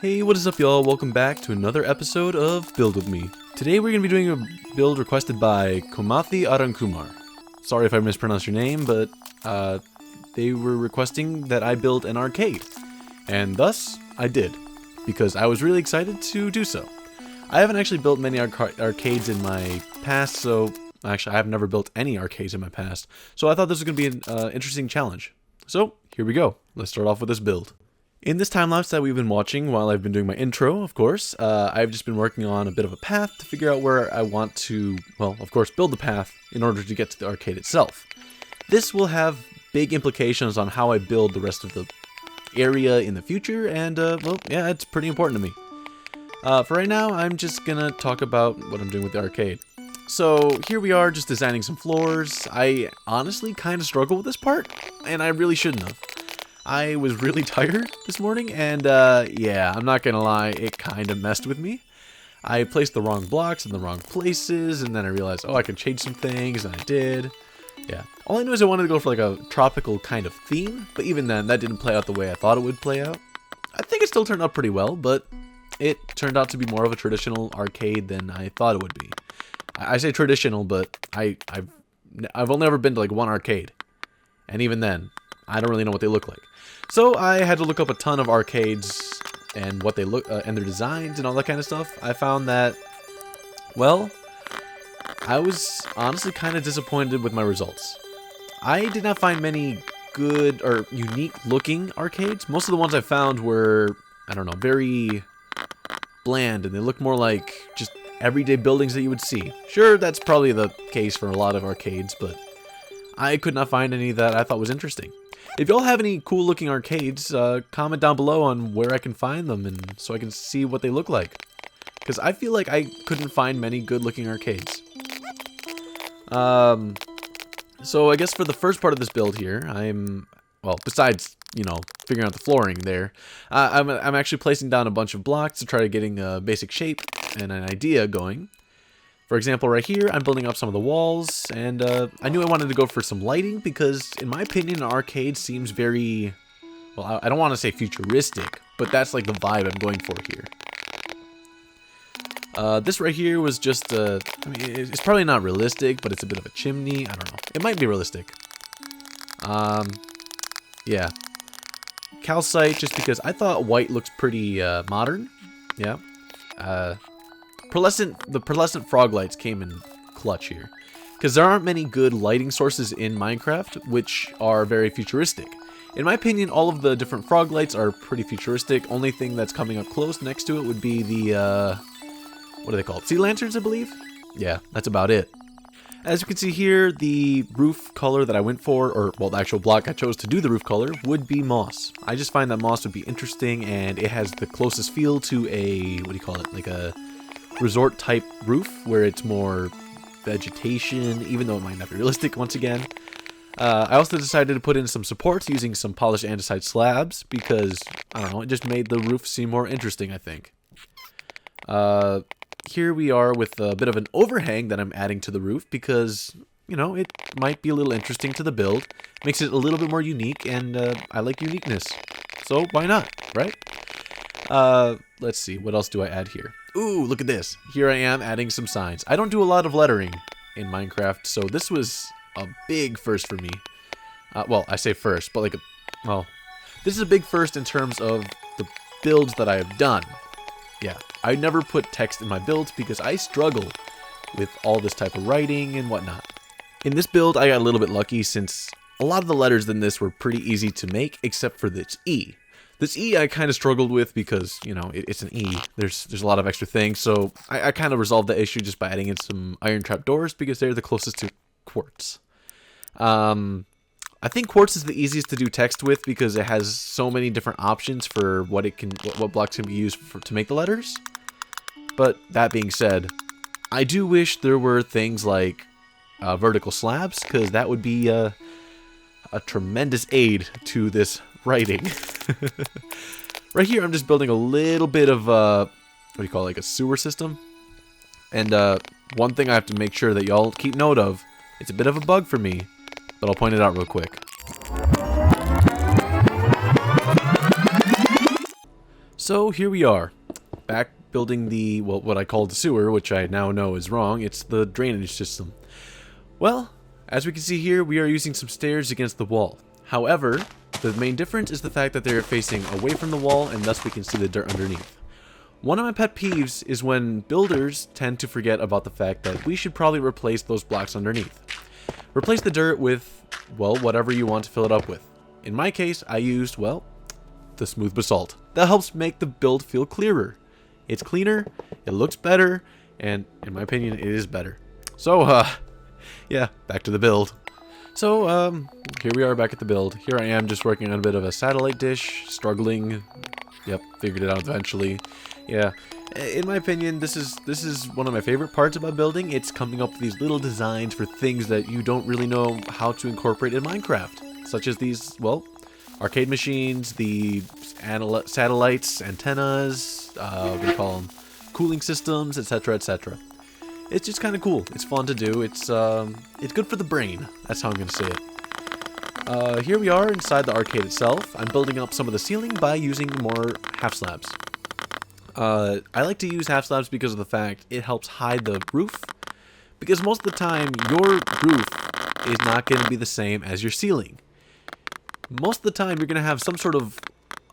Hey, what is up y'all? Welcome back to another episode of Build With Me. Today we're going to be doing a build requested by Komathi Arankumar. Sorry if I mispronounced your name, but they were requesting that I build an arcade. And thus, I did, because I was really excited to do so. I haven't actually built many arcades in my past, so actually I have never built any arcades in my past. So I thought this was going to be an interesting challenge. So, here we go. Let's start off with this build. In this time-lapse that we've been watching while I've been doing my intro, of course, I've just been working on a bit of a path to figure out where I want to, well, of course, build the path in order to get to the arcade itself. This will have big implications on how I build the rest of the area in the future, and, well, yeah, it's pretty important to me. For right now, I'm just gonna talk about what I'm doing with the arcade. So, here we are, just designing some floors. I honestly kind of struggle with this part, and I really shouldn't have. I was really tired this morning, and yeah, I'm not gonna lie, it kind of messed with me. I placed the wrong blocks in the wrong places, and then I realized, oh, I can change some things, and I did. Yeah. All I knew is I wanted to go for like a tropical kind of theme, but even then, that didn't play out the way I thought it would play out. I think it still turned out pretty well, but it turned out to be more of a traditional arcade than I thought it would be. I say traditional, but I've only ever been to like one arcade, and even then, I don't really know what they look like. So I had to look up a ton of arcades and what they look and their designs and all that kind of stuff. I found that, well, I was honestly kind of disappointed with my results. I did not find many good or unique looking arcades. Most of the ones I found were, I don't know, very bland, and they looked more like just everyday buildings that you would see. Sure, that's probably the case for a lot of arcades, but I could not find any that I thought was interesting. If y'all have any cool looking arcades, comment down below on where I can find them, and so I can see what they look like. Because I feel like I couldn't find many good looking arcades. So I guess for the first part of this build here, well, besides, you know, figuring out the flooring there, I'm actually placing down a bunch of blocks to try to getting a basic shape and an idea going. For example, right here, I'm building up some of the walls, and I knew I wanted to go for some lighting because, in my opinion, an arcade seems very, well, I don't want to say futuristic, but that's like the vibe I'm going for here. This right here was just, I mean, it's probably not realistic, but it's a bit of a chimney. I don't know. It might be realistic. Yeah. Calcite, just because I thought white looks pretty modern. Yeah. The pearlescent frog lights came in clutch here, because there aren't many good lighting sources in Minecraft which are very futuristic. In my opinion, all of the different frog lights are pretty futuristic. Only thing that's coming up close next to it would be the, what are they called? Sea lanterns, I believe? Yeah, that's about it. As you can see here, the roof color that I went for, or, well, the actual block I chose to do the roof color, would be moss. I just find that moss would be interesting, and it has the closest feel to a, what do you call it, like a resort type roof where it's more vegetation, even though it might not be realistic once again. I also decided to put in some supports using some polished andesite slabs because, I don't know, it just made the roof seem more interesting, I think. Here we are with a bit of an overhang that I'm adding to the roof because, you know, it might be a little interesting to the build. Makes it a little bit more unique, and I like uniqueness. So why not, right? Let's see, what else do I add here? Ooh, look at this. Here I am adding some signs. I don't do a lot of lettering in Minecraft, so this was a big first for me. Well, I say first, but like, well, this is a big first in terms of the builds that I have done. Yeah, I never put text in my builds because I struggle with all this type of writing and whatnot. In this build, I got a little bit lucky since a lot of the letters in this were pretty easy to make, except for this E. This E I kind of struggled with because, you know, it's an E. There's a lot of extra things, so I kind of resolved the issue just by adding in some iron trap doors because they're the closest to quartz. I think quartz is the easiest to do text with because it has so many different options for what blocks can be used to make the letters. But that being said, I do wish there were things like vertical slabs, because that would be a tremendous aid to this writing. Right here, I'm just building a little bit of, what do you call it, like a sewer system. And one thing I have to make sure that y'all keep note of, it's a bit of a bug for me, but I'll point it out real quick. So here we are, back building the, well, what I call the sewer, which I now know is wrong. It's the drainage system. Well, as we can see here, we are using some stairs against the wall. However, the main difference is the fact that they're facing away from the wall, and thus we can see the dirt underneath. One of my pet peeves is when builders tend to forget about the fact that we should probably replace those blocks underneath. Replace the dirt with, well, whatever you want to fill it up with. In my case, I used, well, the smooth basalt. That helps make the build feel clearer. It's cleaner, it looks better, and in my opinion, it is better. So, yeah, back to the build. So, here we are back at the build. Here I am just working on a bit of a satellite dish, struggling. Yep, figured it out eventually. Yeah, in my opinion, this is one of my favorite parts about building. It's coming up with these little designs for things that you don't really know how to incorporate in Minecraft. Such as these, well, arcade machines, the satellites, antennas, what do you call them? Cooling systems, etc., etc. It's just kind of cool. It's fun to do. It's good for the brain. That's how I'm going to say it. Here we are inside the arcade itself. I'm building up some of the ceiling by using more half slabs. I like to use half slabs because of the fact it helps hide the roof. Because most of the time, your roof is not going to be the same as your ceiling. Most of the time, you're going to have some sort of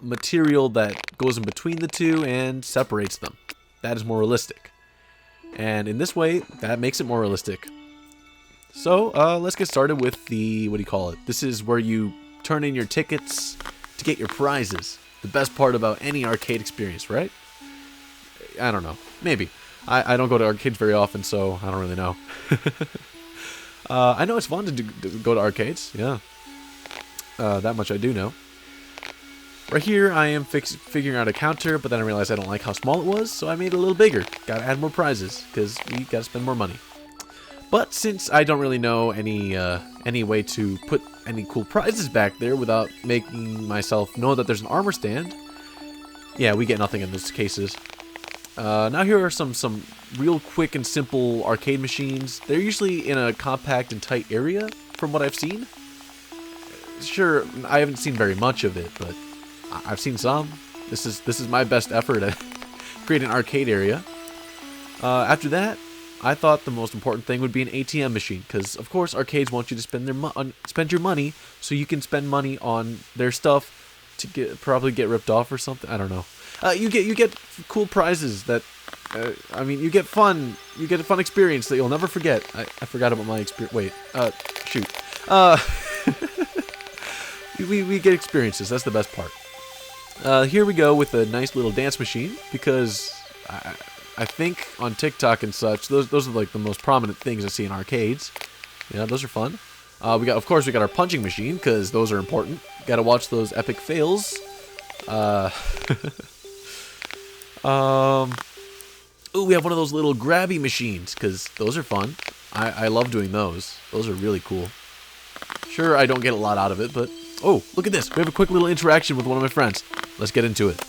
material that goes in between the two and separates them. That is more realistic. And in this way, that makes it more realistic. So, let's get started with the, what do you call it? This is where you turn in your tickets to get your prizes. The best part about any arcade experience, right? I don't know. Maybe. I don't go to arcades very often, so I don't really know. I know it's fun to go to arcades, yeah. That much I do know. Right here, I am figuring out a counter, but then I realized I don't like how small it was, so I made it a little bigger. Gotta add more prizes, because we gotta spend more money. But since I don't really know any way to put any cool prizes back there without making myself know that there's an armor stand, yeah, we get nothing in those cases. Now here are some real quick and simple arcade machines. They're usually in a compact and tight area, from what I've seen. Sure, I haven't seen very much of it, but I've seen some. This is my best effort at creating an arcade area. After that, I thought the most important thing would be an ATM machine, because of course arcades want you to spend your money, so you can spend money on their stuff to probably get ripped off or something. I don't know. You get cool prizes that, I mean, you get a fun experience that you'll never forget. I forgot about my experience. Wait, shoot. We get experiences. That's the best part. Here we go with a nice little dance machine, because I think on TikTok and such, those are like the most prominent things I see in arcades. Yeah, those are fun. Of course we got our punching machine, because those are important. Got to watch those epic fails. Ooh, we have one of those little grabby machines, because those are fun. I love doing those. Those are really cool. Sure, I don't get a lot out of it, but... Oh, look at this. We have a quick little interaction with one of my friends. Let's get into it.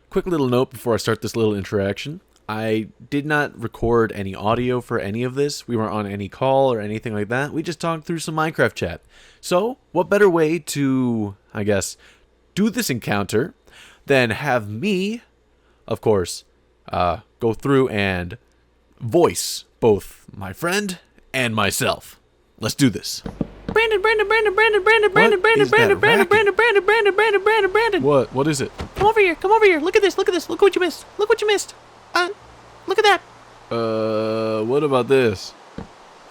Quick little note before I start this little interaction. I did not record any audio for any of this. We weren't on any call or anything like that. We just talked through some Minecraft chat. So, what better way to, I guess, do this encounter than have me, of course, go through and voice both my friend and myself. Let's do this. Brandon. What is it? Come over here. Look at this. Look what you missed. Look at that. What about this?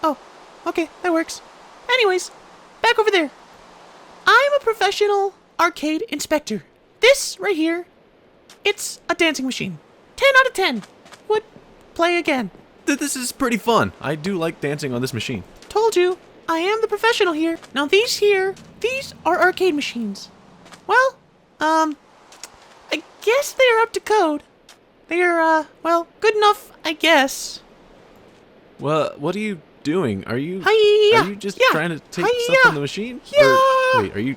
Oh, okay, that works. Anyways, back over there. I'm a professional arcade inspector. This right here, it's a dancing machine. 10 out of 10. Would play again. This is pretty fun. I do like dancing on this machine. Told you. I am the professional here. Now these are arcade machines. Well, I guess they are up to code. They are, well, good enough, I guess. Well, what are you doing? Are you just trying to take stuff from the machine? Yeah. Or, wait, are you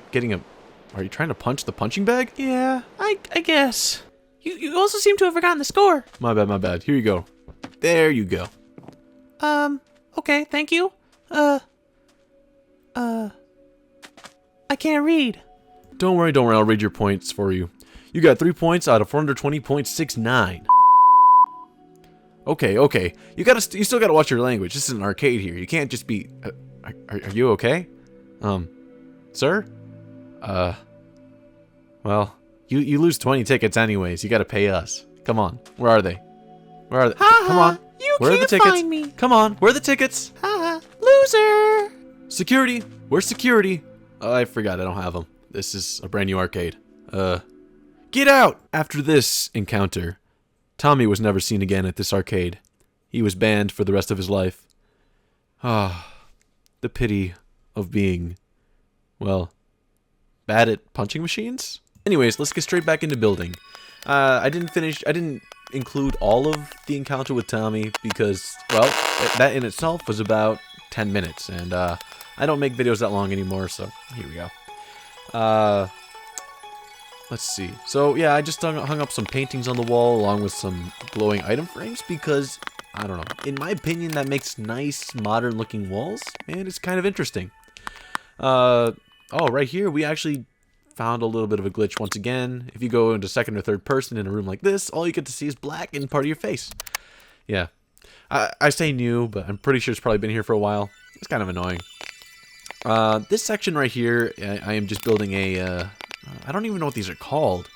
trying to punch the punching bag? Yeah, I guess. You also seem to have forgotten the score. My bad. Here you go. There you go. Okay, thank you. I can't read. Don't worry, I'll read your points for you. You got 3 points out of 420.69. Okay, okay. You still gotta watch your language. This is an arcade here. You can't just be. Are you okay? Sir? Well, you lose 20 tickets anyways. You gotta pay us. Come on. Where are they? Where are they? Come on. You Where are the can't tickets? find me. Come on. Where are the tickets? Loser. Security. Where's security? Oh, I forgot. I don't have them. This is a brand new arcade. Get out! After this encounter, Tommy was never seen again at this arcade. He was banned for the rest of his life. Ah, the pity of being, well, bad at punching machines? Anyways, let's get straight back into building. I didn't include all of the encounter with Tommy because, well, that in itself was about 10 minutes, and I don't make videos that long anymore, so here we go. Let's see. So, yeah, I just hung up some paintings on the wall along with some glowing item frames because, I don't know, in my opinion, that makes nice, modern-looking walls, and it's kind of interesting. Oh, right here, we actually found a little bit of a glitch once again. If you go into second or third person in a room like this, all you get to see is black and part of your face. Yeah. I say new, but I'm pretty sure it's probably been here for a while. It's kind of annoying. This section right here, I am just building a... I don't even know what these are called.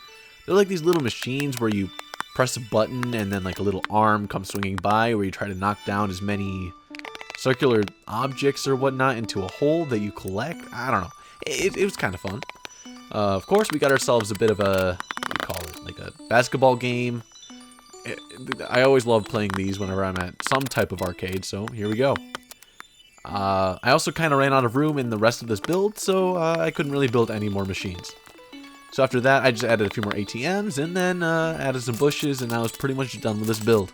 They're like these little machines where you press a button and then like a little arm comes swinging by where you try to knock down as many circular objects or whatnot into a hole that you collect. I don't know. It was kind of fun. Of course, we got ourselves a bit of a, what do you call it, like a basketball game. I always love playing these whenever I'm at some type of arcade, so here we go. I also kind of ran out of room in the rest of this build, so I couldn't really build any more machines. So after that, I just added a few more ATMs, and then added some bushes, and I was pretty much done with this build.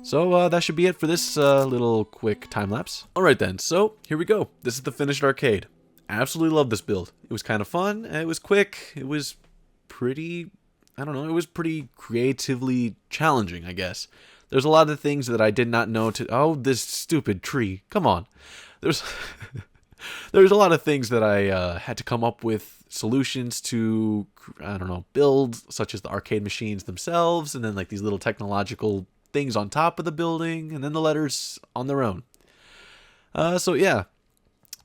So that should be it for this little quick time-lapse. Alright then, so here we go. This is the finished arcade. I absolutely love this build. It was kind of fun, it was quick, it was pretty, I don't know, it was pretty creatively challenging, I guess. There's a lot of things that I did not know to... Oh, this stupid tree. Come on. There's a lot of things that I had to come up with solutions to, I don't know, build, such as the arcade machines themselves, and then like these little technological things on top of the building, and then the letters on their own. So yeah,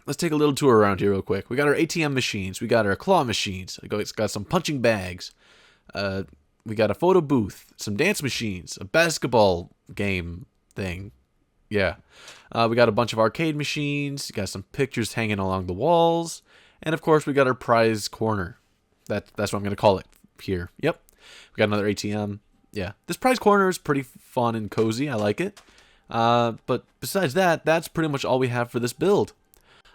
let's take a little tour around here real quick. We got our ATM machines. We got our claw machines. It's got some punching bags. We got a photo booth, some dance machines, a basketball game thing. Yeah. We got a bunch of arcade machines. We got some pictures hanging along the walls. And of course, we got our prize corner. That's what I'm going to call it here. Yep. We got another ATM. Yeah. This prize corner is pretty fun and cozy. I like it. But besides that, that's pretty much all we have for this build.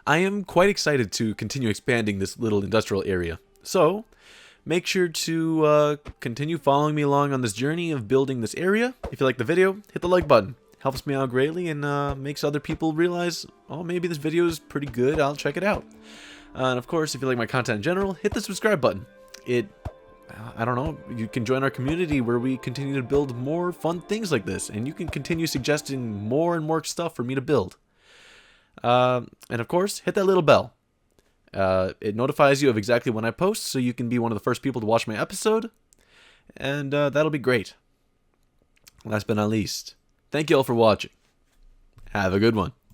I am quite excited to continue expanding this little industrial area. So... make sure to continue following me along on this journey of building this area. If you like the video, hit the like button. Helps me out greatly and makes other people realize, oh, maybe this video is pretty good. I'll check it out. And of course, if you like my content in general, hit the subscribe button. I don't know, you can join our community where we continue to build more fun things like this. And you can continue suggesting more and more stuff for me to build. And of course, hit that little bell. It notifies you of exactly when I post, so you can be one of the first people to watch my episode. And that'll be great. Last but not least, thank you all for watching. Have a good one.